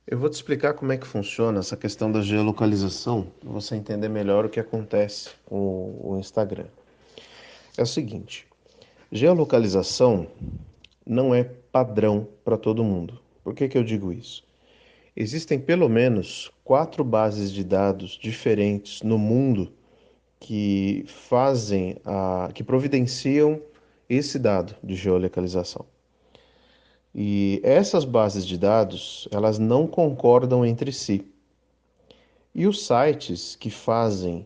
Eu vou te explicar como é que funciona essa questão da geolocalização, para você entender melhor o que acontece com o Instagram. É o seguinte, geolocalização não é padrão para todo mundo. Por que que eu digo isso? Existem pelo menos 4 bases de dados diferentes no mundo que providenciam esse dado de geolocalização. E essas bases de dados, elas não concordam entre si. E os sites que fazem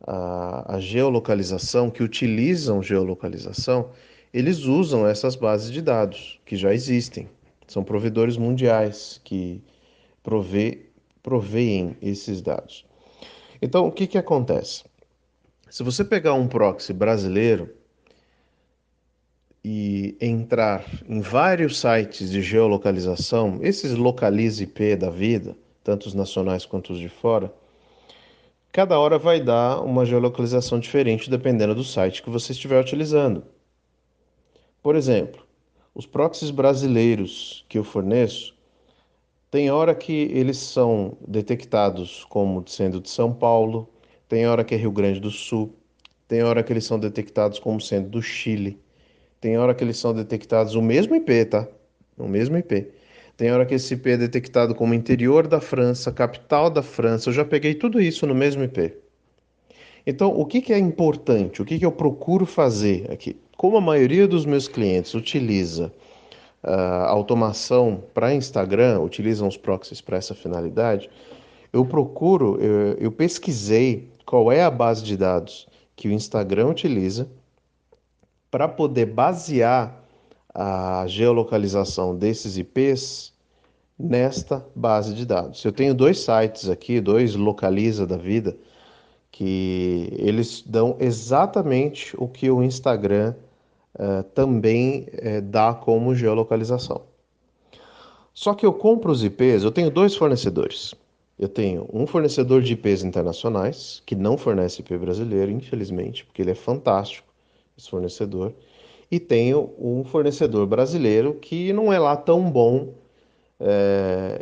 a geolocalização, que utilizam geolocalização, eles usam essas bases de dados que já existem. São provedores mundiais que prove, proveem esses dados. Então, o que que acontece? Se você pegar um proxy brasileiro e entrar em vários sites de geolocalização, esses localize IP da vida, tanto os nacionais quanto os de fora, cada hora vai dar uma geolocalização diferente dependendo do site que você estiver utilizando. Por exemplo, os proxies brasileiros que eu forneço, tem hora que eles são detectados como sendo de São Paulo, tem hora que é Rio Grande do Sul, tem hora que eles são detectados como sendo do Chile, tem hora que eles são detectados o mesmo IP, tá? O mesmo IP. Tem hora que esse IP é detectado como interior da França, capital da França. Eu já peguei tudo isso no mesmo IP. Então, o que que é importante? O que que eu procuro fazer aqui? Como a maioria dos meus clientes utiliza automação para Instagram, utilizam os proxies para essa finalidade, eu pesquisei qual é a base de dados que o Instagram utiliza para poder basear a geolocalização desses IPs nesta base de dados. Eu tenho dois sites aqui, dois localiza da vida, que eles dão exatamente o que o Instagram também dá como geolocalização. Só que eu compro os IPs, eu tenho dois fornecedores. Eu tenho um fornecedor de IPs internacionais, que não fornece IP brasileiro, infelizmente, porque ele é fantástico, esse fornecedor. E tenho um fornecedor brasileiro que não é lá tão bom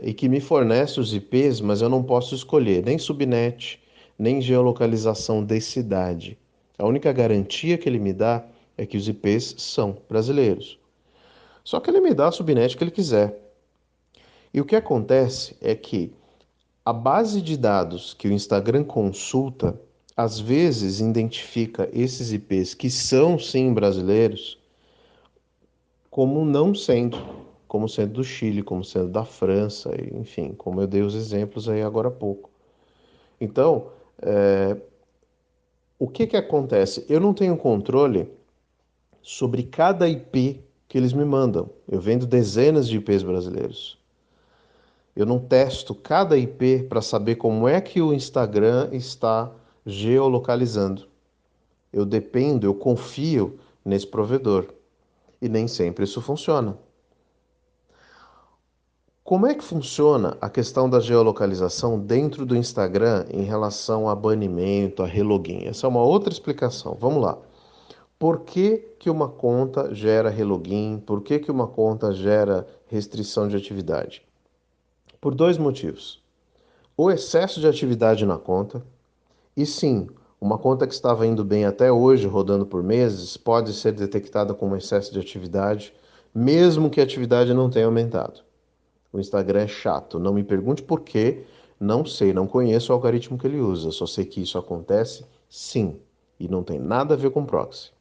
e que me fornece os IPs, mas eu não posso escolher nem subnet, nem geolocalização de cidade. A única garantia que ele me dá é que os IPs são brasileiros. Só que ele me dá a subnet que ele quiser. E o que acontece é que a base de dados que o Instagram consulta, às vezes identifica esses IPs que são sim brasileiros como não sendo, como sendo do Chile, como sendo da França, enfim, como eu dei os exemplos aí agora há pouco. Então, o que que acontece? Eu não tenho controle sobre cada IP que eles me mandam. Eu vendo dezenas de IPs brasileiros. Eu não testo cada IP para saber como é que o Instagram está geolocalizando. Eu confio nesse provedor. E nem sempre isso funciona. Como é que funciona a questão da geolocalização dentro do Instagram em relação a banimento, a relogin? Essa é uma outra explicação. Vamos lá. Por que que uma conta gera relogin? Por que que uma conta gera restrição de atividade? Por dois motivos. O excesso de atividade na conta, e sim, uma conta que estava indo bem até hoje, rodando por meses, pode ser detectada como excesso de atividade, mesmo que a atividade não tenha aumentado. O Instagram é chato. Não me pergunte por quê. Não sei, não conheço o algoritmo que ele usa. Só sei que isso acontece sim. E não tem nada a ver com proxy.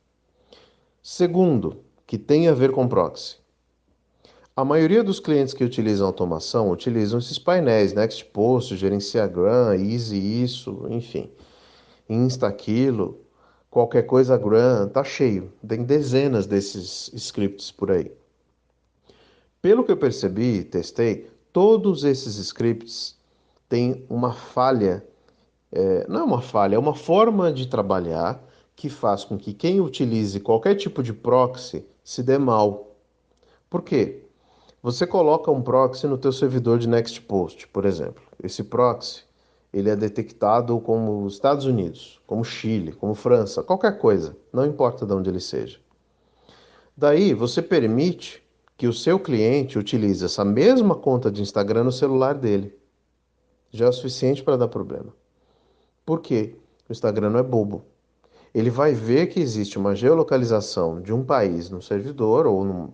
Segundo, que tem a ver com proxy. A maioria dos clientes que utilizam automação utilizam esses painéis, Next Post, Gerenciagram, Easy isso, enfim, Insta aquilo, qualquer coisa Gram, tá cheio. Tem dezenas desses scripts por aí. Pelo que eu percebi, testei, todos esses scripts têm uma falha, não é uma falha, é uma forma de trabalhar que faz com que quem utilize qualquer tipo de proxy se dê mal. Por quê? Você coloca um proxy no teu servidor de Nextpost, por exemplo. Esse proxy, ele é detectado como Estados Unidos, como Chile, como França, qualquer coisa, não importa de onde ele seja. Daí você permite que o seu cliente utilize essa mesma conta de Instagram no celular dele. Já é o suficiente para dar problema. Por quê? O Instagram não é bobo. Ele vai ver que existe uma geolocalização de um país no servidor, ou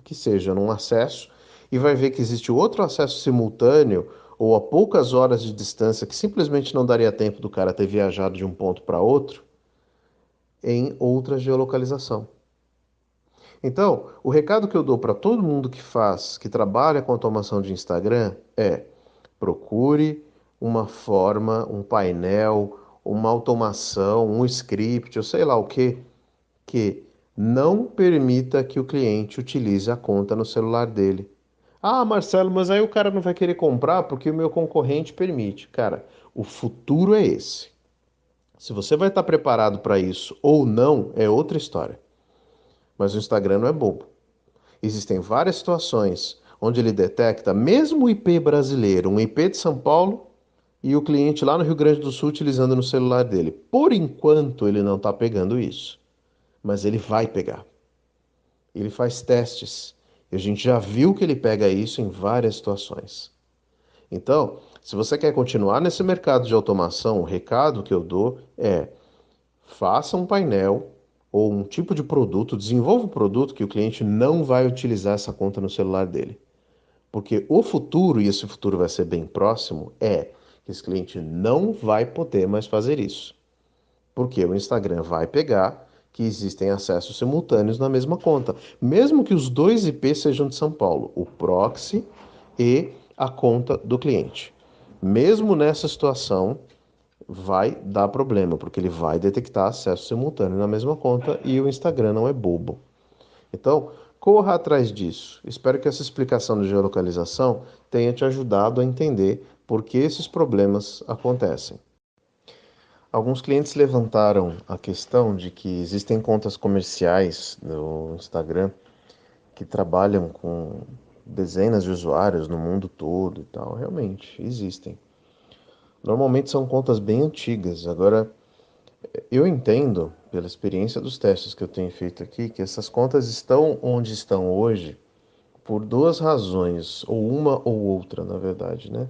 que seja num acesso, e vai ver que existe outro acesso simultâneo, ou a poucas horas de distância, que simplesmente não daria tempo do cara ter viajado de um ponto para outro, em outra geolocalização. Então, o recado que eu dou para todo mundo que faz, que trabalha com automação de Instagram é: procure uma forma, um painel, uma automação, um script, ou sei lá o que não permita que o cliente utilize a conta no celular dele. Ah, Marcelo, mas aí o cara não vai querer comprar porque o meu concorrente permite. Cara, o futuro é esse. Se você vai estar preparado para isso ou não, é outra história. Mas o Instagram não é bobo. Existem várias situações onde ele detecta mesmo o IP brasileiro, um IP de São Paulo, e o cliente lá no Rio Grande do Sul utilizando no celular dele. Por enquanto ele não está pegando isso, mas ele vai pegar. Ele faz testes e a gente já viu que ele pega isso em várias situações. Então, se você quer continuar nesse mercado de automação, o recado que eu dou é: faça um painel ou um tipo de produto, desenvolva um produto que o cliente não vai utilizar essa conta no celular dele. Porque o futuro, e esse futuro vai ser bem próximo, é que esse cliente não vai poder mais fazer isso. Porque o Instagram vai pegar que existem acessos simultâneos na mesma conta, mesmo que os dois IPs sejam de São Paulo, o proxy e a conta do cliente. Mesmo nessa situação, vai dar problema, porque ele vai detectar acesso simultâneo na mesma conta e o Instagram não é bobo. Então, corra atrás disso. Espero que essa explicação de geolocalização tenha te ajudado a entender por que esses problemas acontecem. Alguns clientes levantaram a questão de que existem contas comerciais no Instagram que trabalham com dezenas de usuários no mundo todo e tal. Realmente, existem. Normalmente são contas bem antigas. Agora, eu entendo, pela experiência dos testes que eu tenho feito aqui, que essas contas estão onde estão hoje por duas razões, ou uma ou outra, na verdade, né?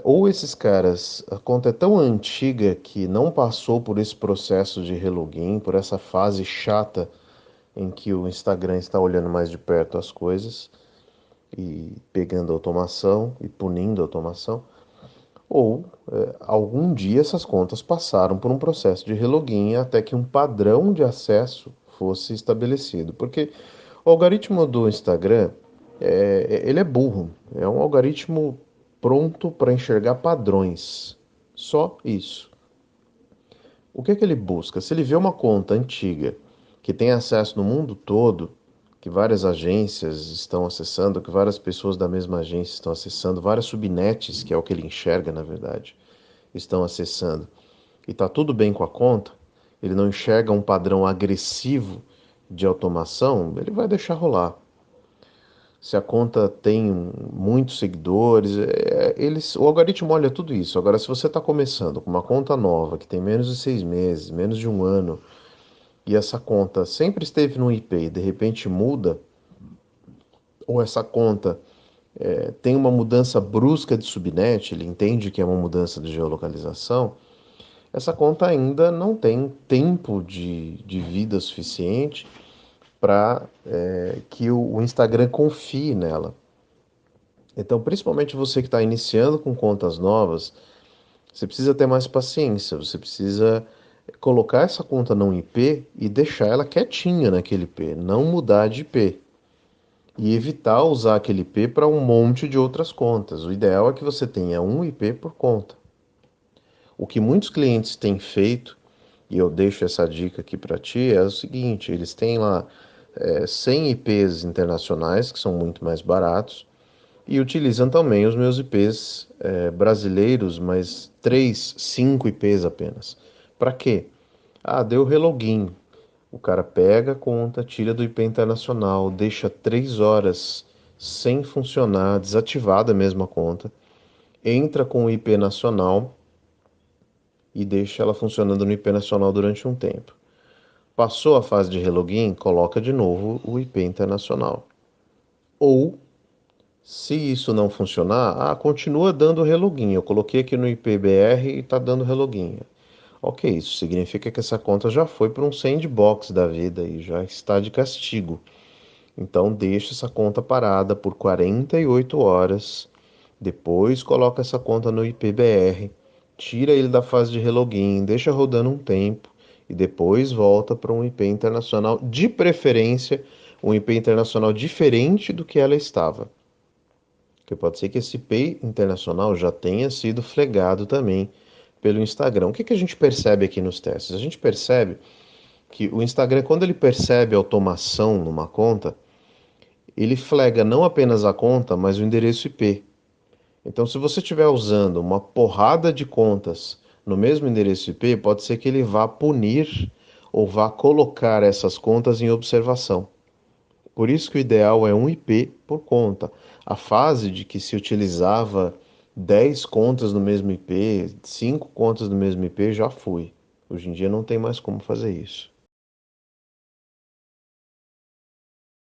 Ou esses caras, a conta é tão antiga que não passou por esse processo de relogin, por essa fase chata em que o Instagram está olhando mais de perto as coisas e pegando automação e punindo a automação, ou algum dia essas contas passaram por um processo de relogin até que um padrão de acesso fosse estabelecido. Porque o algoritmo do Instagram, ele é burro, é um algoritmo pronto para enxergar padrões. Só isso. O que é que ele busca? Se ele vê uma conta antiga que tem acesso no mundo todo, que várias agências estão acessando, que várias pessoas da mesma agência estão acessando, várias subnets, que é o que ele enxerga na verdade, estão acessando, e está tudo bem com a conta, ele não enxerga um padrão agressivo de automação, ele vai deixar rolar. Se a conta tem muitos seguidores, o algoritmo olha tudo isso. Agora, se você está começando com uma conta nova, que tem menos de 6 meses, menos de um ano, e essa conta sempre esteve no IP e de repente muda, ou essa conta tem uma mudança brusca de subnet, ele entende que é uma mudança de geolocalização, essa conta ainda não tem tempo de vida suficiente para que o Instagram confie nela. Então, principalmente você que está iniciando com contas novas, você precisa ter mais paciência, você precisa colocar essa conta num IP e deixar ela quietinha naquele IP, não mudar de IP. E evitar usar aquele IP para um monte de outras contas. O ideal é que você tenha um IP por conta. O que muitos clientes têm feito, e eu deixo essa dica aqui para ti, é o seguinte: eles têm lá 100 IPs internacionais, que são muito mais baratos, e utilizam também os meus IPs brasileiros, mas 3, 5 IPs apenas. Para quê? Ah, deu relogin. O cara pega a conta, tira do IP internacional, deixa 3 horas sem funcionar, desativada mesmo a conta, entra com o IP nacional e deixa ela funcionando no IP nacional durante um tempo. Passou a fase de relogin, coloca de novo o IP internacional. Ou, se isso não funcionar, continua dando relogin. Eu coloquei aqui no IPBR e está dando relogin. Ok, isso significa que essa conta já foi para um sandbox da vida e já está de castigo. Então deixa essa conta parada por 48 horas, depois coloca essa conta no IPBR, tira ele da fase de relogin, deixa rodando um tempo e depois volta para um IP internacional, de preferência um IP internacional diferente do que ela estava. Porque pode ser que esse IP internacional já tenha sido flegado também pelo Instagram. O que a gente percebe aqui nos testes? A gente percebe que o Instagram, quando ele percebe automação numa conta, ele flega não apenas a conta, mas o endereço IP. Então, se você estiver usando uma porrada de contas no mesmo endereço IP, pode ser que ele vá punir ou vá colocar essas contas em observação. Por isso que o ideal é um IP por conta. A fase de que se utilizava 10 contas no mesmo IP, 5 contas no mesmo IP, já foi. Hoje em dia não tem mais como fazer isso.